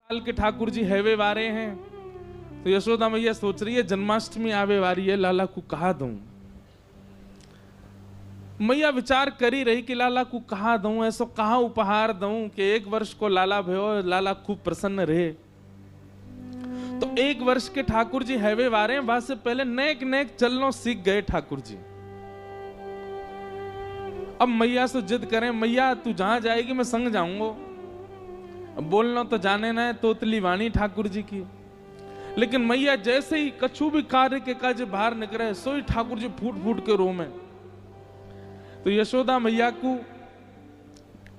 साल के ठाकुर जी हैवे वारे हैं, तो यशोदा मैया सोच रही है जन्माष्टमी आवे वारी है, लाला को कहा दूं। मैया विचार करी रही कि लाला को कहा दूं, ऐसो कहा उपहार दूं कि 1 वर्ष को लाला भयो, लाला खूब प्रसन्न रहे। तो 1 वर्ष के ठाकुर जी हैवे वारे हैं, वहां से पहले नेक नेक चलनो सीख गए ठाकुर जी। अब मैया से जिद करें, मैया तू जहां जाएगी मैं संग जाऊंगा। बोलना तो जाने ना है तोतली वाणी ठाकुर जी की, लेकिन मैया जैसे ही कछु भी कार्य के काज बाहर निकले सोई ठाकुर जी फूट फूट के रोमे। तो यशोदा मैया को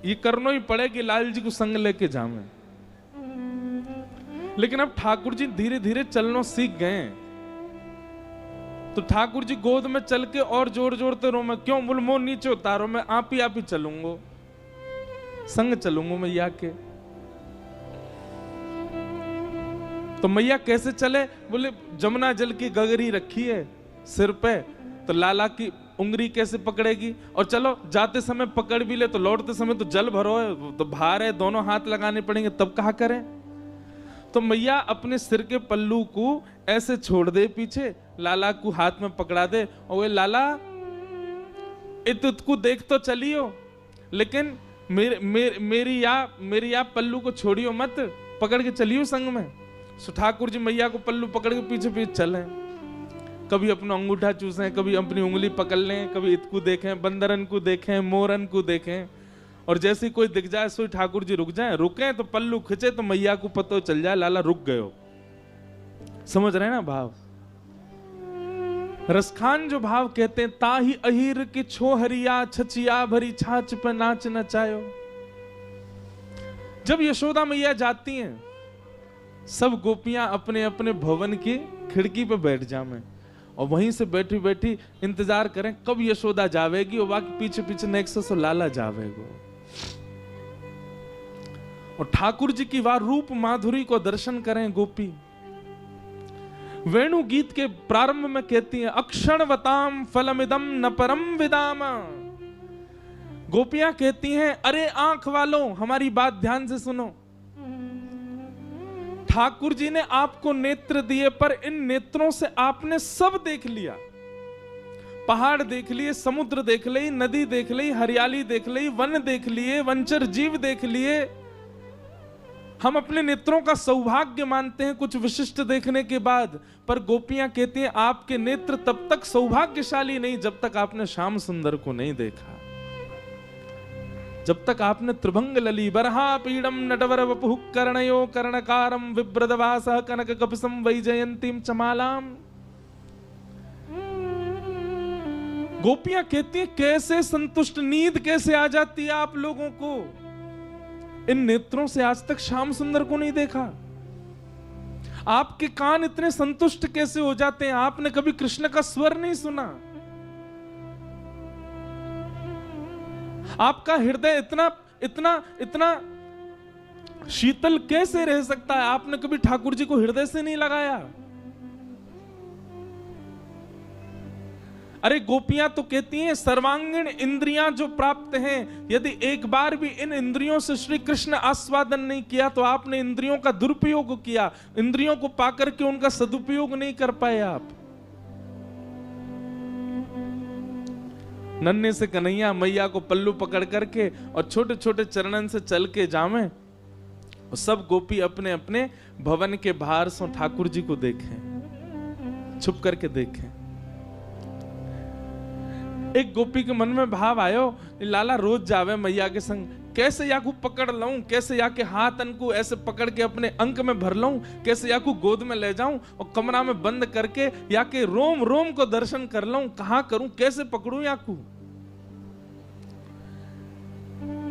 ये करना ही पड़े कि लाल जी को संग लेके जावे। लेकिन अब ठाकुर जी धीरे धीरे चलना सीख गए, तो ठाकुर जी गोद में चल के और जोर जोरते रो, मैं क्यों बोल मोह नीचे उतारो, मैं आप ही चलूंगा, संग चलूंगा मैया के। तो मैया कैसे चले, बोले जमुना जल की गगरी रखी है सिर पे, तो लाला की उंगली कैसे पकड़ेगी, और चलो जाते समय पकड़ भी ले तो लौटते समय तो जल भरो है, तो भार है, दोनों हाथ लगाने पड़ेंगे, तब कहा करें। तो मैया अपने सिर के पल्लू को ऐसे छोड़ दे पीछे, लाला को हाथ में पकड़ा दे, और वे लाला को देख तो चलियो, लेकिन मेरी या पल्लू को छोड़ियो मत, पकड़ के चलियो संग में। सो ठाकुर जी मैया को पल्लू पकड़ के पीछे पीछे चले, कभी अपना अंगूठा चूसे, कभी अपनी उंगली पकड़ लें, कभी इतको देखें, बंदरन को देखें, मोरन को देखें, और जैसे कोई दिख जाए सोई ठाकुर जी रुक जाए, रुके तो पल्लू खिंचे तो मैया को पता चल जाए लाला रुक गयो। समझ रहे हैं ना भाव? रसखान जो भाव कहते हैं, ताही अहीर की छोहरिया छचिया भरी छाछ पे नाच नचायो। जब यशोदा मैया जाती हैं, सब गोपियां अपने अपने भवन की खिड़की पे बैठ जावे, और वहीं से बैठी बैठी इंतजार करें कब यशोदा जावेगी, और बाकी पीछे पीछे नेक्सस और लाला जावेगो। और ठाकुर जी की वाह रूप माधुरी को दर्शन करें गोपी। वेणु गीत के प्रारंभ में कहती है, अक्षणवताम फलमिदम न परम विदाम। गोपियां कहती हैं, अरे आंख वालों हमारी बात ध्यान से सुनो, ठाकुर जी ने आपको नेत्र दिए, पर इन नेत्रों से आपने सब देख लिया। पहाड़ देख लिए, समुद्र देख ली, नदी देख ली, हरियाली देख ली, वन देख लिए, वंचर जीव देख लिए। हम अपने नेत्रों का सौभाग्य मानते हैं कुछ विशिष्ट देखने के बाद, पर गोपियां कहती हैं आपके नेत्र तब तक सौभाग्यशाली नहीं जब तक आपने श्याम सुंदर को नहीं देखा, जब तक आपने त्रिभंग लली बरहा पीड़म नटवर वपुः कर्णयो कर्णकारम विभ्रदवासः कनक कपिसं वैजयंतीम चमालाम। गोपियां कहती हैं कैसे संतुष्ट, नींद कैसे आ जाती है आप लोगों को, इन नेत्रों से आज तक श्याम सुंदर को नहीं देखा। आपके कान इतने संतुष्ट कैसे हो जाते हैं, आपने कभी कृष्ण का स्वर नहीं सुना, आपका हृदय इतना इतना इतना शीतल कैसे रह सकता है, आपने कभी ठाकुर जी को हृदय से नहीं लगाया। अरे गोपियां तो कहती हैं सर्वांगीण इंद्रियां जो प्राप्त हैं, यदि एक बार भी इन इंद्रियों से श्री कृष्ण आस्वादन नहीं किया तो आपने इंद्रियों का दुरुपयोग किया, इंद्रियों को पाकर के उनका सदुपयोग नहीं कर पाए आप। नन्हे से कन्हैया मैया को पल्लू पकड़ करके और छोटे छोटे चरणन से चल के जावे, और सब गोपी अपने अपने भवन के बाहर से ठाकुर जी को देखें, छुप करके देखें। एक गोपी के मन में भाव आयो, लाला रोज जावे मैया के संग, कैसे या को पकड़ लूं, कैसे या के हाथ अनको ऐसे पकड़ के अपने अंक में भर लूं, कैसे या को गोद में ले जाऊं और कमरा में बंद करके या के रोम रोम को दर्शन कर लूं, कहां करूं, कैसे पकड़ूं या को।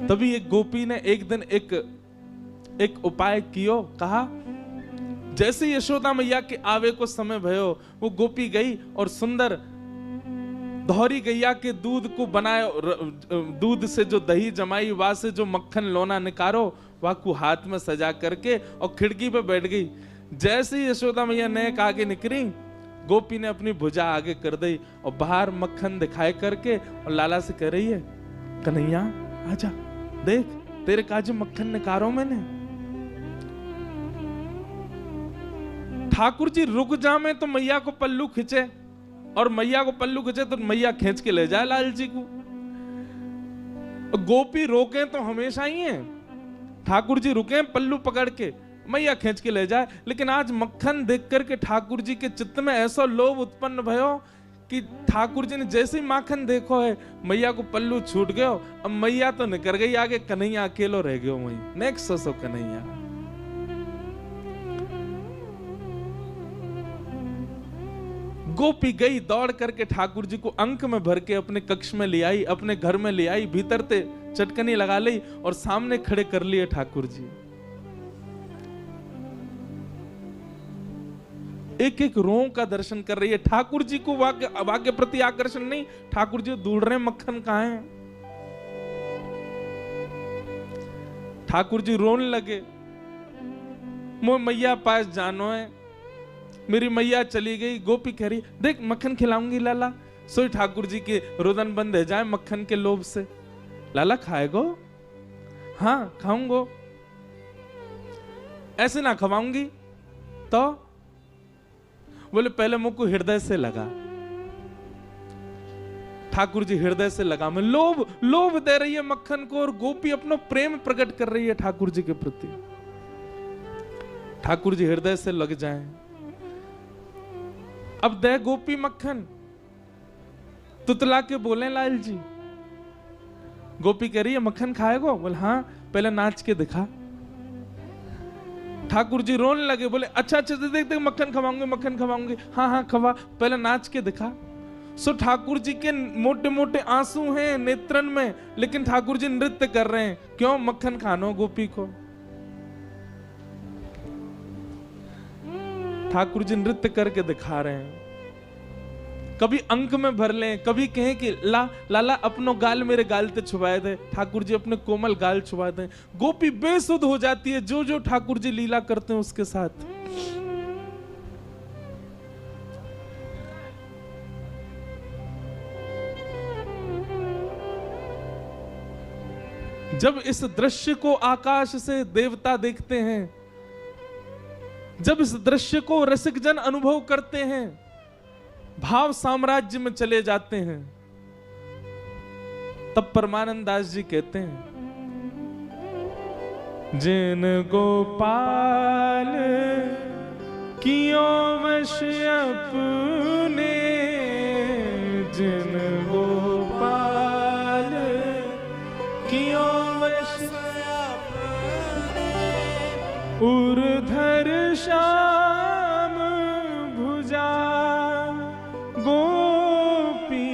तभी एक गोपी ने एक दिन एक उपाय कियो, कहा जैसे यशोदा मैया के आवे को समय भयो, वो गोपी गई और सुंदर दोहरी गैया के दूध को बनाए, दूध से जो दही जमाई, वहां से जो मक्खन लोना निकारो, वह को हाथ में सजा करके और खिड़की पे बैठ गई। जैसे ही यशोदा मैया नेक आगे निकली, गोपी ने अपनी भुजा आगे कर दी और बाहर मक्खन दिखाए करके और लाला से कह रही है, कन्हैया आजा, देख तेरे काज मक्खन निकारो मैंने। ठाकुर जी रुक जामे तो मैया को पल्लू खींचे, और मैया को पल्लू खींचे तो मैया खींच के ले जाए लाल जी को। गोपी रोके तो हमेशा ही है, ठाकुर जी रुके पल्लू पकड़ के, मैया खींच के ले जाए। लेकिन आज मक्खन देख करके ठाकुर जी के चित्त में ऐसा लोभ उत्पन्न भयो कि ठाकुर जी ने जैसे ही माखन देखो है, मैया को पल्लू छूट गयो, अब मैया तो निकल गई आगे, कन्हैया अकेलो रह गयो वहीं। Next so Kanhaiya. गोपी गई दौड़ करके ठाकुर जी को अंक में भर के अपने कक्ष में ले आई, अपने घर में ले आई, भीतर ते चटकनी लगा ली और सामने खड़े कर लिए ठाकुर जी। एक एक रों का दर्शन कर रही है। ठाकुर जी को वाक्य प्रति आकर्षण नहीं, ठाकुर जी ढूंढ रहे मक्खन कहां है। ठाकुर जी रोने लगे, मोह मैया पास जानो है, मेरी मैया चली गई। गोपी कह रही देख मक्खन खिलाऊंगी लाला। सोई ठाकुर जी के रुदन बंद है जाए मक्खन के लोभ से। लाला खाएगो? हाँ खाऊंगो। ऐसे ना खवाऊंगी तो? बोले पहले मुझको हृदय से लगा। ठाकुर जी हृदय से लगा में लोभ दे रही है मक्खन को, और गोपी अपना प्रेम प्रकट कर रही है ठाकुर जी के प्रति। ठाकुर जी हृदय से लग जाएं। अब दे गोपी मक्खन, तुतला के बोले लाल जी। गोपी कह रही है मक्खन खाएगो? बोले हाँ, पहले नाच के दिखा। ठाकुर जी रोने लगे, बोले अच्छा देख देख मक्खन खवाऊंगे, मक्खन खवाऊंगे। हाँ हाँ खवा, पहले नाच के दिखा। सो ठाकुर जी के मोटे मोटे आंसू हैं नेत्रन में, लेकिन ठाकुर जी नृत्य कर रहे हैं। क्यों? मक्खन खानो गोपी को। ठाकुर जी नृत्य करके दिखा रहे हैं। कभी अंक में भर लें, कभी कहें कि लाला अपनो गाल मेरे गाल ते छुपाए थे, ठाकुर जी अपने कोमल गाल छुपाए थे। गोपी बेसुध हो जाती है जो जो ठाकुर जी लीला करते हैं उसके साथ। जब इस दृश्य को आकाश से देवता देखते हैं, जब इस दृश्य को रसिक जन अनुभव करते हैं, भाव साम्राज्य में चले जाते हैं, तब परमानंद दास जी कहते हैं जिन गोपाल कियो वश अपने, जिन गोपाल कियो वश उर्धर श्याम भुजा गोपी,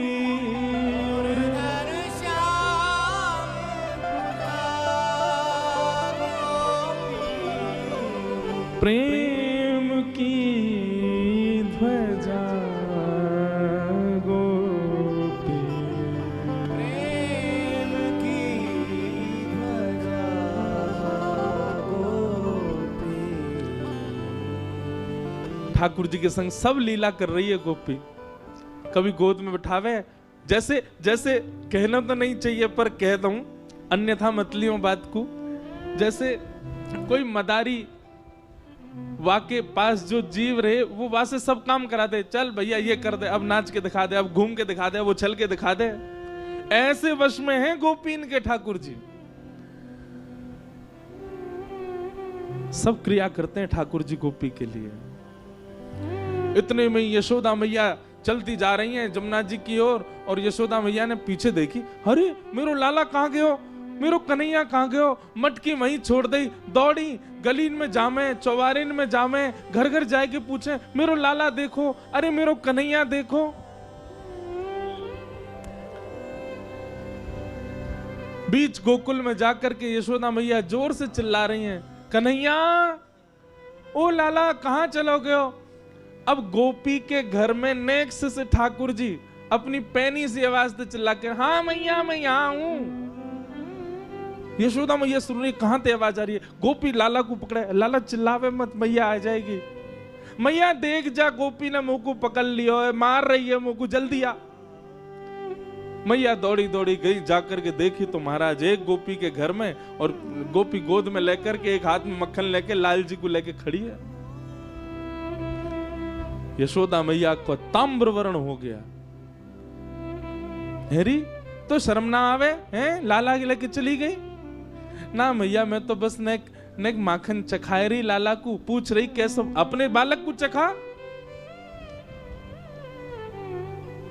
उर्धर श्याम प्रेम की ध्वजा गोपी, प्रेम की ध्वजा गोपी। ठाकुर जी के संग सब लीला कर रही है गोपी। कभी गोद में बिठावे, जैसे जैसे कहना तो नहीं चाहिए पर कह दूं, अन्यथा मत लियो बात को। जैसे कोई मदारी वाके पास जो जीव रहे, वो वहां से सब काम करा दे, चल भैया ये कर दे, अब नाच के दिखा दे, अब घूम के दिखा दे, वो चल के दिखा दे। ऐसे वश में हैं गोपीन के ठाकुर जी। सब क्रिया करते हैं ठाकुर जी गोपी के लिए। इतने में यशोदा मैया चलती जा रही हैं जमुना जी की ओर, और यशोदा मैया ने पीछे देखी, अरे मेरो लाला कहाँ गयो, मेरो कन्हैया कहाँ गयो। मटकी वहीं छोड़ दी, दौड़ी गलीन में जामे, चौबारिन में जामे, घर घर जाके पूछे मेरो लाला देखो, अरे मेरो कन्हैया देखो। बीच गोकुल में जाकर के यशोदा मैया जोर से चिल्ला रही हैं, कन्हैया ओ लाला कहाँ चलो गयो। अब गोपी के घर में नेक्स्ट से ठाकुर जी अपनी पैनी सी आवाज से चिल्ला के, हाँ मैया मैं यहाँ हूं। यशोदा मैया सुन रही, कहां ते आवाज आ रही है। गोपी लाला को पकड़े, लाला चिल्लावे मत, मैया आ जाएगी। मैया देख जा, गोपी ने मुंह को पकड़ लिया है, मार रही है मुंह को, जल्दी आ। मैया दौड़ी दौड़ी गई, जाकर के देखी तो महाराज एक गोपी के घर में, और गोपी गोद में लेकर के एक हाथ में मक्खन लेके लाल जी को लेके खड़ी है। यशोदा मैया को ताम्र वर्ण हो गया। हेरी तो शर्म ना आवे हैं, लाला के लेके चली गई ना मैया, मैं तो बस नेक माखन चखाए रही लाला को, पूछ रही कैसे अपने बालक को चखा,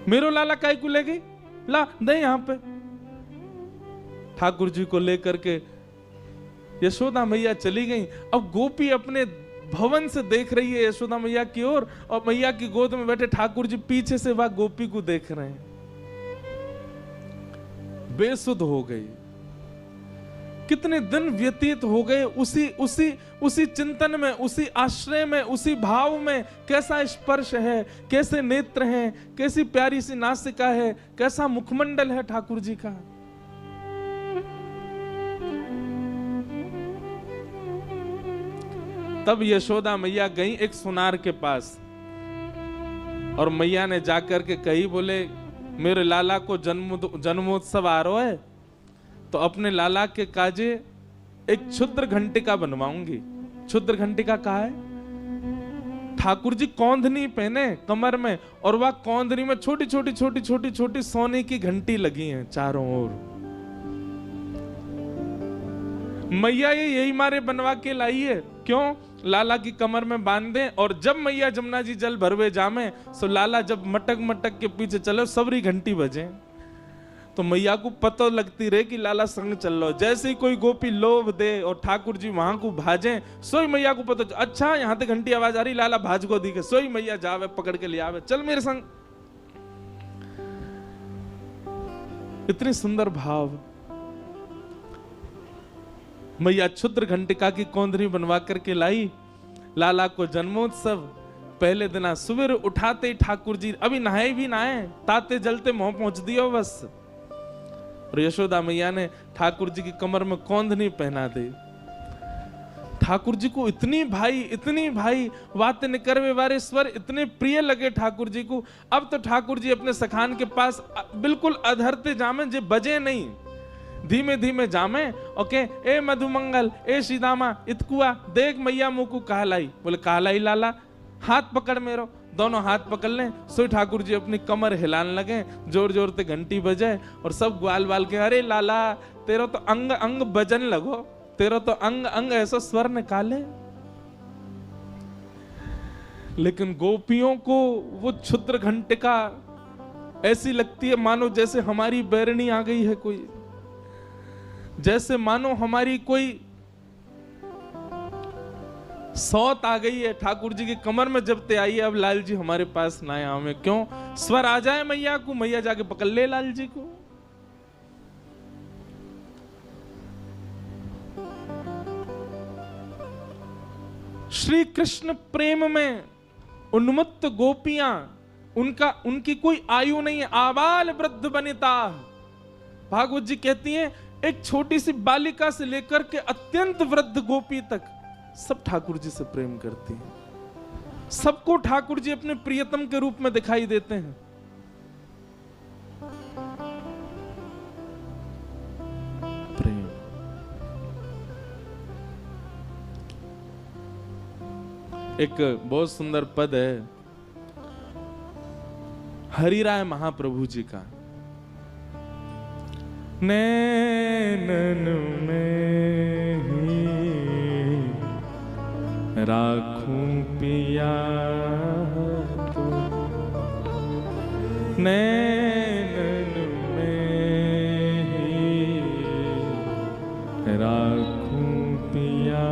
मेरो लाला काय को ले गई, ला दे यहां पे। ठाकुर जी को लेकर के यशोदा मैया चली गई। अब गोपी अपने भवन से देख रही है यशोदा मैया की ओर, और मैया की गोद में बैठे ठाकुर जी पीछे से वह गोपी को देख रहे हैं। बेसुध हो गई। कितने दिन व्यतीत हो गए उसी चिंतन में, उसी आश्रय में, उसी भाव में। कैसा स्पर्श है, कैसे नेत्र हैं, कैसी प्यारी सी नासिका है, कैसा मुखमंडल है ठाकुर जी का। तब यशोदा मैया गई एक सुनार के पास, और मैया ने जाकर के कही, बोले मेरे लाला को जन्मोत्सव आ रहा है, तो अपने लाला के काजे एक क्षुद्र घंटिका बनवाऊंगी। क्षुद्र घंटिका कहा है? ठाकुर जी कौंधनी पहने कमर में, और वह कौंधनी में छोटी छोटी सोने की घंटी लगी हैं चारों ओर। मैया ये यही मारे बनवा के लाई है, क्यों? लाला की कमर में बांध दें, और जब मैया जमुना जी जल भरवे जामे, सो लाला जब मटक मटक के पीछे चले, सबरी घंटी बजे, तो मैया को पता लगती रहे कि लाला संग चल लो। जैसे ही कोई गोपी लोभ दे और ठाकुर जी वहां को भाजे, सोई मैया को पता, अच्छा यहां तक घंटी आवाज आ रही, लाला भाज को दिखे, सोई मैया जावे पकड़ के ले आवे, चल मेरे संग। इतनी सुंदर भाव। मैया क्षुद्र घंटिका की कौंधनी बनवा करके लाई। लाला को जन्मोत्सव पहले दिन सुबह उठाते ही ठाकुर जी अभी नहाए भी नहाए, ताते जलते मुंह पहुंच दियो बस। और यशोदा मैया ने ठाकुर जी की कमर में कौंधनी पहना दी। ठाकुर जी को इतनी भाई बातें निकरवे वारे स्वर इतने प्रिय लगे ठाकुर जी को। अब तो ठाकुर जी अपने सखान के पास बिल्कुल अधरते जामे, जे बजे नहीं, धीमे धीमे जामे। ओके, ए मधुमंगल, ए सीदामा, इतकुआ देख मैया मुंह को कहलाई। बोले कहलाई लाला, हाथ पकड़ मेरो। दोनों हाथ पकड़ लें, सो ठाकुर जी अपनी कमर हिलाने लगे, जोर जोर से घंटी बजे, और सब ग्वाल बाल के, अरे लाला तेरा तो अंग अंग बजन लगो, तेरा तो अंग अंग ऐसा स्वर निकाले। लेकिन गोपियों को वो क्षुद्र घंटिका ऐसी लगती है मानो जैसे हमारी बैरनी आ गई है कोई, जैसे मानो हमारी कोई सौत आ गई है। ठाकुर जी की कमर में जब ते आई है, अब लाल जी हमारे पास ना आए, हमें क्यों? स्वर आ जाए मैया को, मैया जाके पकड़ ले लाल जी को। श्री कृष्ण प्रेम में उन्मत्त गोपियां, उनकी कोई आयु नहीं है। आबाल वृद्ध वनिता, भागवत जी कहती हैं, एक छोटी सी बालिका से लेकर के अत्यंत वृद्ध गोपी तक सब ठाकुर जी से प्रेम करती हैं। सबको ठाकुर जी अपने प्रियतम के रूप में दिखाई देते हैं। प्रेम। एक बहुत सुंदर पद है हरिराय महाप्रभु जी का, नैनन में ही राखूं पिया तो, नैनन में ही राखूं पिया